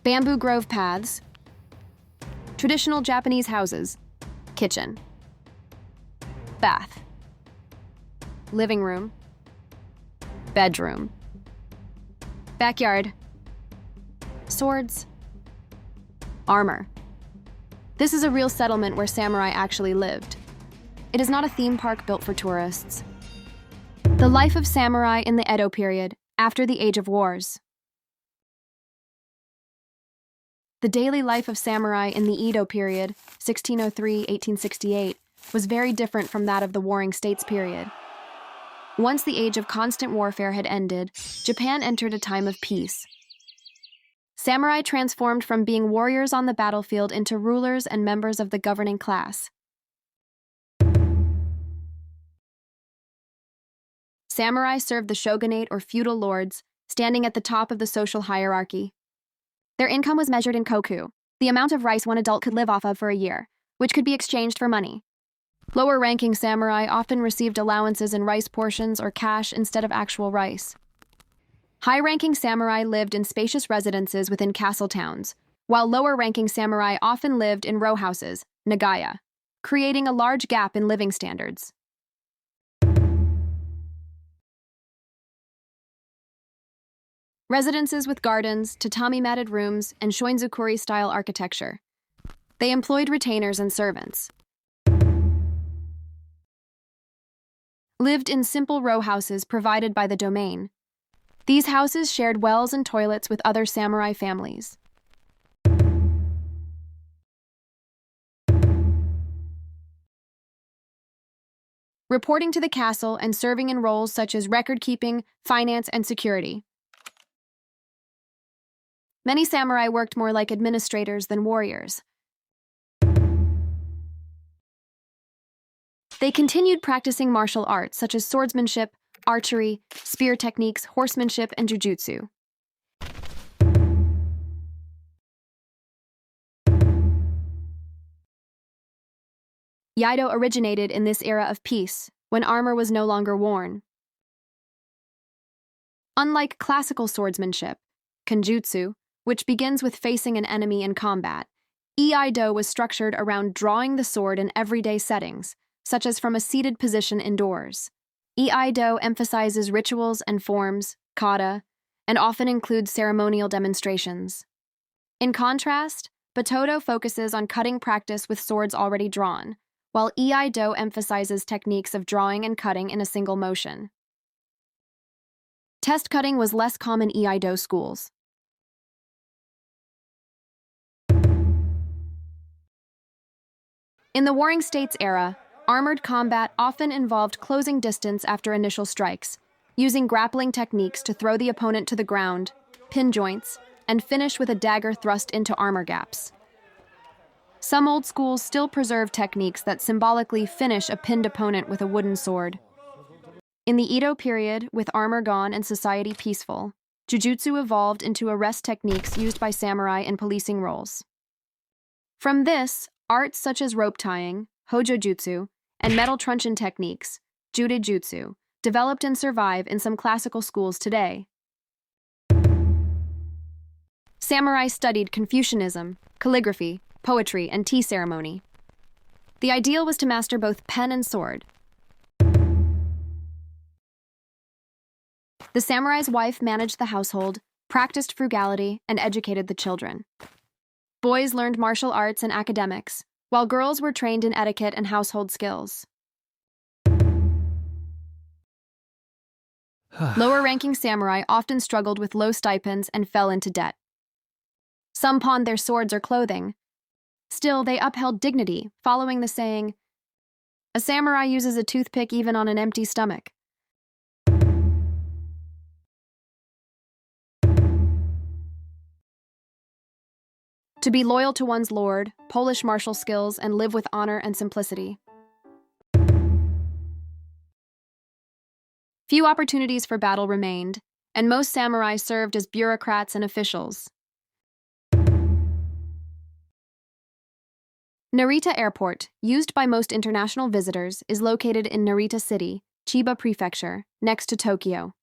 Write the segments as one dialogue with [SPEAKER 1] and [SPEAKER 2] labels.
[SPEAKER 1] bamboo grove paths, traditional Japanese houses, kitchen, bath, living room, bedroom, backyard, swords, armor. This is a real settlement where samurai actually lived. It is not a theme park built for tourists. The life of samurai in the Edo period, after the Age of Wars. The daily life of samurai in the Edo period, 1603–1868, was very different from that of the Warring States period. Once the age of constant warfare had ended, Japan entered a time of peace. Samurai transformed from being warriors on the battlefield into rulers and members of the governing class. Samurai served the shogunate or feudal lords, standing at the top of the social hierarchy. Their income was measured in koku, the amount of rice one adult could live off of for a year, which could be exchanged for money. Lower-ranking samurai often received allowances in rice portions or cash instead of actual rice. High-ranking samurai lived in spacious residences within castle towns, while lower-ranking samurai often lived in row houses, Nagaya, creating a large gap in living standards. Residences with gardens, tatami-matted rooms, and shoinzukuri-style architecture. They employed retainers and servants. Lived in simple row houses provided by the domain. These houses shared wells and toilets with other samurai families. Reporting to the castle and serving in roles such as record-keeping, finance, and security. Many samurai worked more like administrators than warriors. They continued practicing martial arts such as swordsmanship, archery, spear techniques, horsemanship, and jujutsu. Iaido originated in this era of peace, when armor was no longer worn. Unlike classical swordsmanship, kenjutsu, which begins with facing an enemy in combat, Iaido was structured around drawing the sword in everyday settings, such as from a seated position indoors. Iaido emphasizes rituals and forms, kata, and often includes ceremonial demonstrations. In contrast, Batodo focuses on cutting practice with swords already drawn, while Iaido emphasizes techniques of drawing and cutting in a single motion. Test cutting was less common in Iaido schools. In the Warring States era, armored combat often involved closing distance after initial strikes, using grappling techniques to throw the opponent to the ground, pin joints, and finish with a dagger thrust into armor gaps. Some old schools still preserve techniques that symbolically finish a pinned opponent with a wooden sword. In the Edo period, with armor gone and society peaceful, Jujutsu evolved into arrest techniques used by samurai in policing roles. From this, arts such as rope tying, hojojutsu, and metal truncheon techniques, jujutsu, developed and survive in some classical schools today. Samurai studied Confucianism, calligraphy, poetry, and tea ceremony. The ideal was to master both pen and sword. The samurai's wife managed the household, practiced frugality, and educated the children. Boys learned martial arts and academics, while girls were trained in etiquette and household skills. Lower-ranking samurai often struggled with low stipends and fell into debt. Some pawned their swords or clothing. Still, they upheld dignity, following the saying, "A samurai uses a toothpick even on an empty stomach." To be loyal to one's lord, polish martial skills, and live with honor and simplicity. Few opportunities for battle remained, and most samurai served as bureaucrats and officials. Narita Airport, used by most international visitors, is located in Narita City, Chiba Prefecture, next to Tokyo.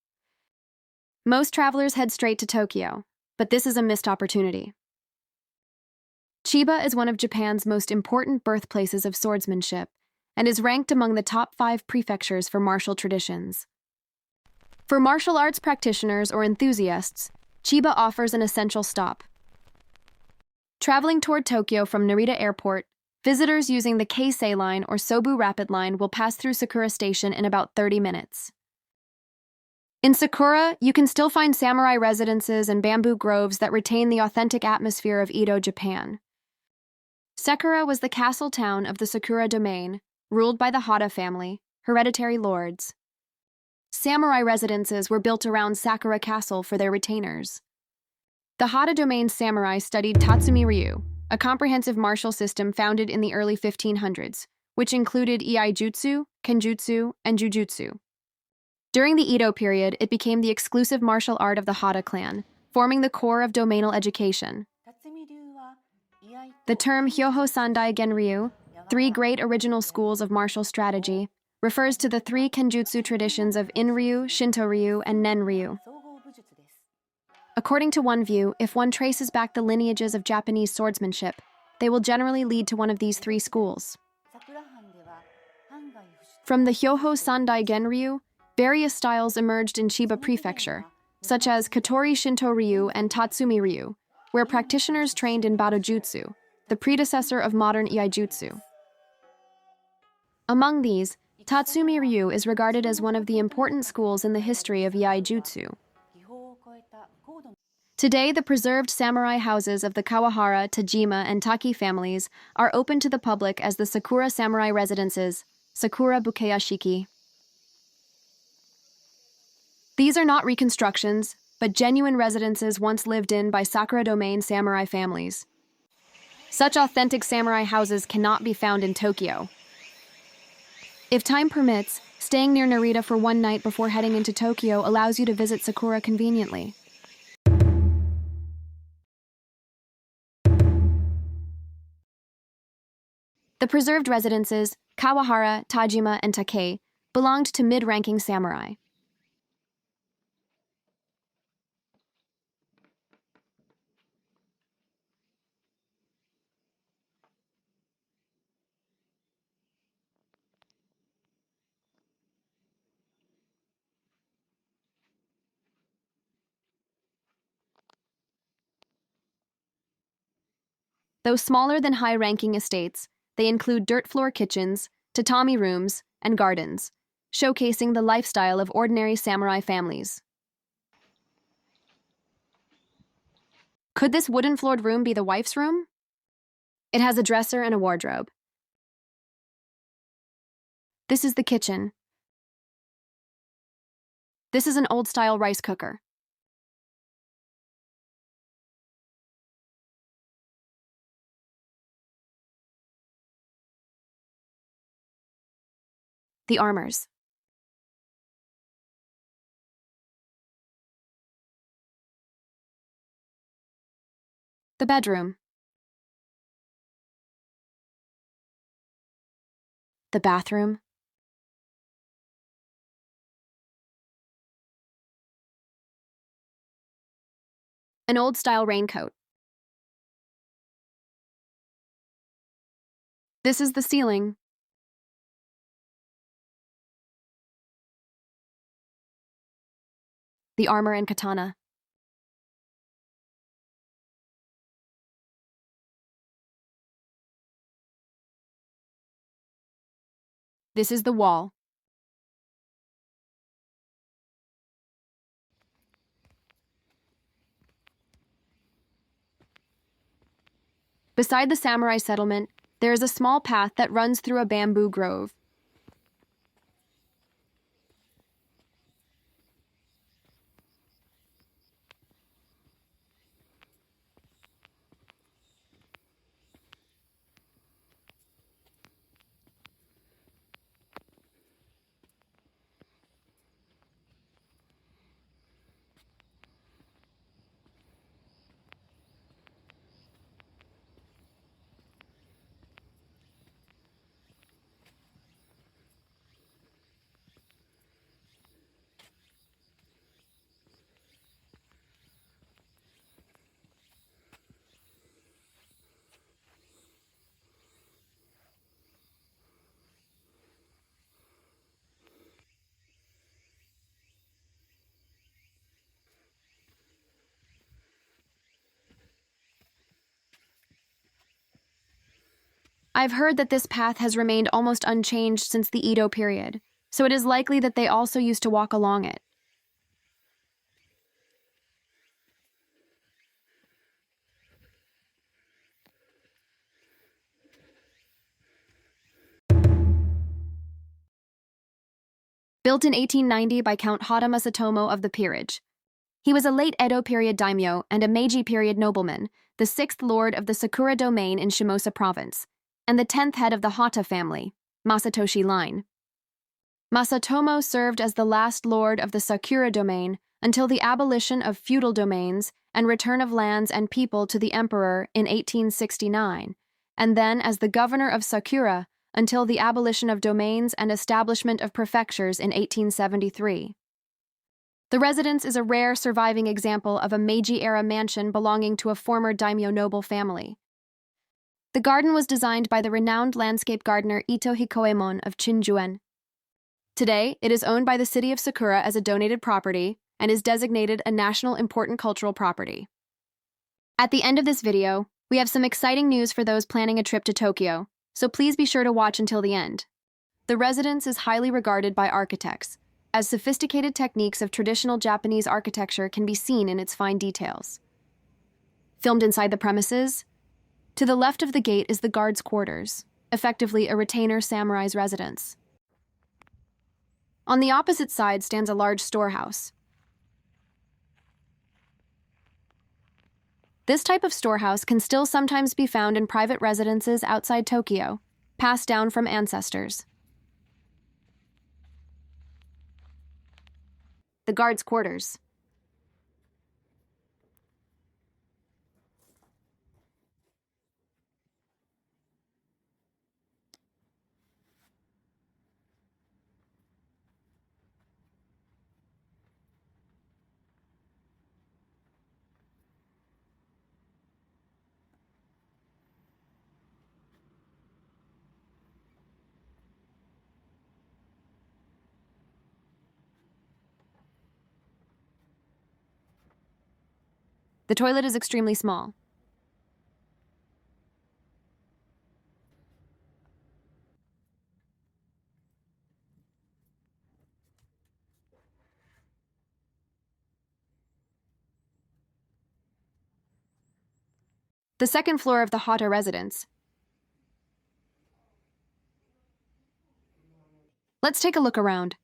[SPEAKER 1] Most travelers head straight to Tokyo, but this is a missed opportunity. Chiba is one of Japan's most important birthplaces of swordsmanship and is ranked among the top 5 prefectures for martial traditions. For martial arts practitioners or enthusiasts, Chiba offers an essential stop. Traveling toward Tokyo from Narita Airport, visitors using the Keisei Line or Sobu Rapid Line will pass through Sakura Station in about 30 minutes. In Sakura, you can still find samurai residences and bamboo groves that retain the authentic atmosphere of Edo, Japan. Sakura was the castle town of the Sakura domain, ruled by the Hada family, hereditary lords. Samurai residences were built around Sakura Castle for their retainers. The Hada domain samurai studied tatsumi-ryu, a comprehensive martial system founded in the early 1500s, which included Iaijutsu, kenjutsu, and Jujutsu. During the Edo period, it became the exclusive martial art of the Hada clan, forming the core of domainal education. The term Hyoho Sandai Genryu, 3 great original schools of martial strategy, refers to the 3 kenjutsu traditions of In-ryu, Shinto-ryu, and Nen-ryu. According to one view, if one traces back the lineages of Japanese swordsmanship, they will generally lead to one of these 3 schools. From the Hyoho Sandai Genryu, various styles emerged in Chiba Prefecture, such as Katori Shinto-ryu and Tatsumi-ryu, where practitioners trained in Badojutsu, the predecessor of modern Iaijutsu. Among these, Tatsumi-ryu is regarded as one of the important schools in the history of Iaijutsu. Today, the preserved samurai houses of the Kawahara, Tajima, and Taki families are open to the public as the Sakura Samurai Residences, Sakura Bukeyashiki. These are not reconstructions, but genuine residences once lived in by Sakura domain samurai families. Such authentic samurai houses cannot be found in Tokyo. If time permits, staying near Narita for one night before heading into Tokyo allows you to visit Sakura conveniently. The preserved residences, Kawahara, Tajima, and Takei, belonged to mid-ranking samurai. Though smaller than high-ranking estates, they include dirt floor kitchens, tatami rooms, and gardens, showcasing the lifestyle of ordinary samurai families. Could this wooden-floored room be the wife's room? It has a dresser and a wardrobe. This is the kitchen. This is an old-style rice cooker. The armors. The bedroom. The bathroom. An old-style raincoat. This is the ceiling. The armor and katana. This is the wall. Beside the samurai settlement, there is a small path that runs through a bamboo grove. I've heard that this path has remained almost unchanged since the Edo period, so it is likely that they also used to walk along it. Built in 1890 by Count Hada Masatomo of the peerage. He was a late Edo-period daimyo and a Meiji-period nobleman, the 6th lord of the Sakura domain in Shimosa province, and the 10th head of the Hata family, Masatoshi line. Masatomo served as the last lord of the Sakura domain until the abolition of feudal domains and return of lands and people to the emperor in 1869, and then as the governor of Sakura until the abolition of domains and establishment of prefectures in 1873. The residence is a rare surviving example of a Meiji-era mansion belonging to a former daimyo noble family. The garden was designed by the renowned landscape gardener Ito Hikoemon of Chinjuen. Today, it is owned by the city of Sakura as a donated property and is designated a National Important Cultural Property. At the end of this video, we have some exciting news for those planning a trip to Tokyo, so please be sure to watch until the end. The residence is highly regarded by architects, as sophisticated techniques of traditional Japanese architecture can be seen in its fine details. Filmed inside the premises, to the left of the gate is the guards' quarters, effectively a retainer samurai's residence. On the opposite side stands a large storehouse. This type of storehouse can still sometimes be found in private residences outside Tokyo, passed down from ancestors. The guards' quarters. The toilet is extremely small. The second floor of the Hata residence. Let's take a look around.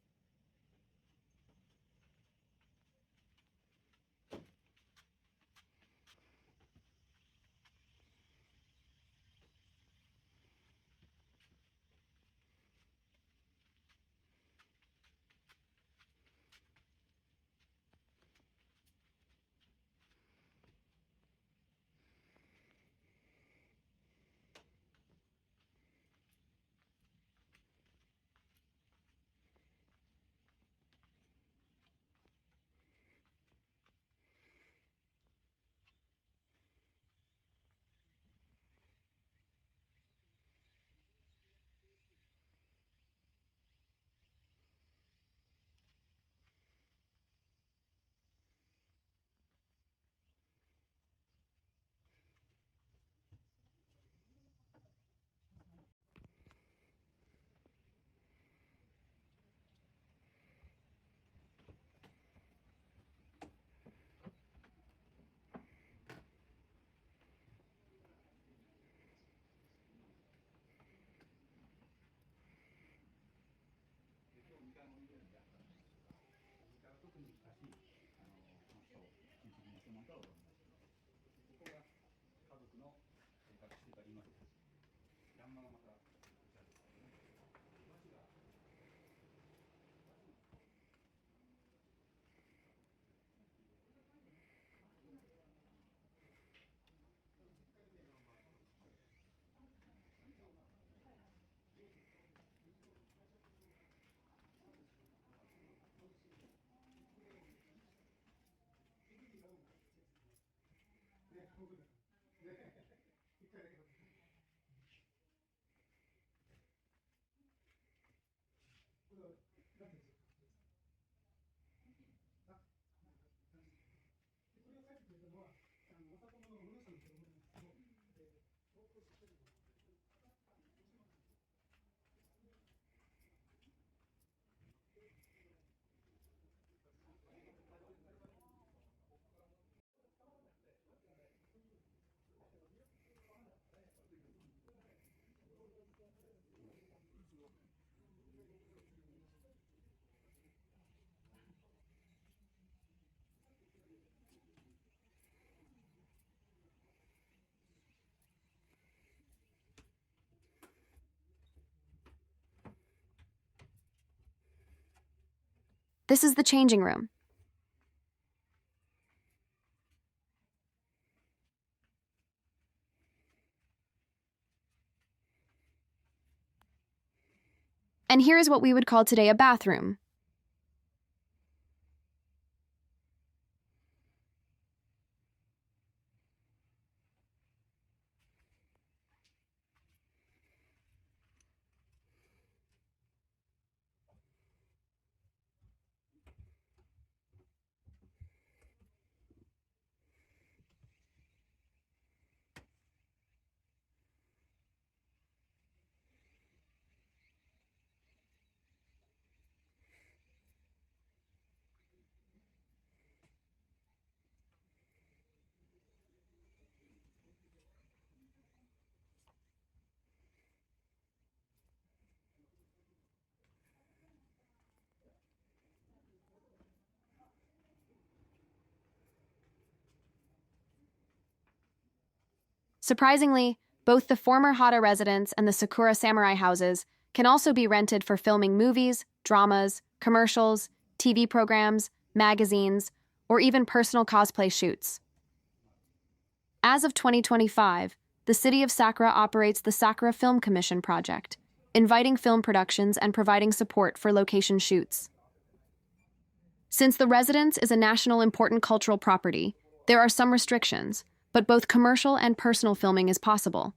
[SPEAKER 1] This is the changing room. And here is what we would call today a bathroom. Surprisingly, both the former Hata residence and the Sakura samurai houses can also be rented for filming movies, dramas, commercials, TV programs, magazines, or even personal cosplay shoots. As of 2025, the city of Sakura operates the Sakura Film Commission project, inviting film productions and providing support for location shoots. Since the residence is a national important cultural property, there are some restrictions, but both commercial and personal filming is possible.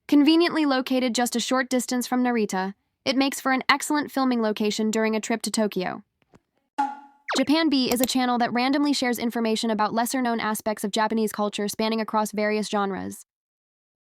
[SPEAKER 1] Conveniently located just a short distance from Narita, it makes for an excellent filming location during a trip to Tokyo. Japan B is a channel that randomly shares information about lesser-known aspects of Japanese culture spanning across various genres.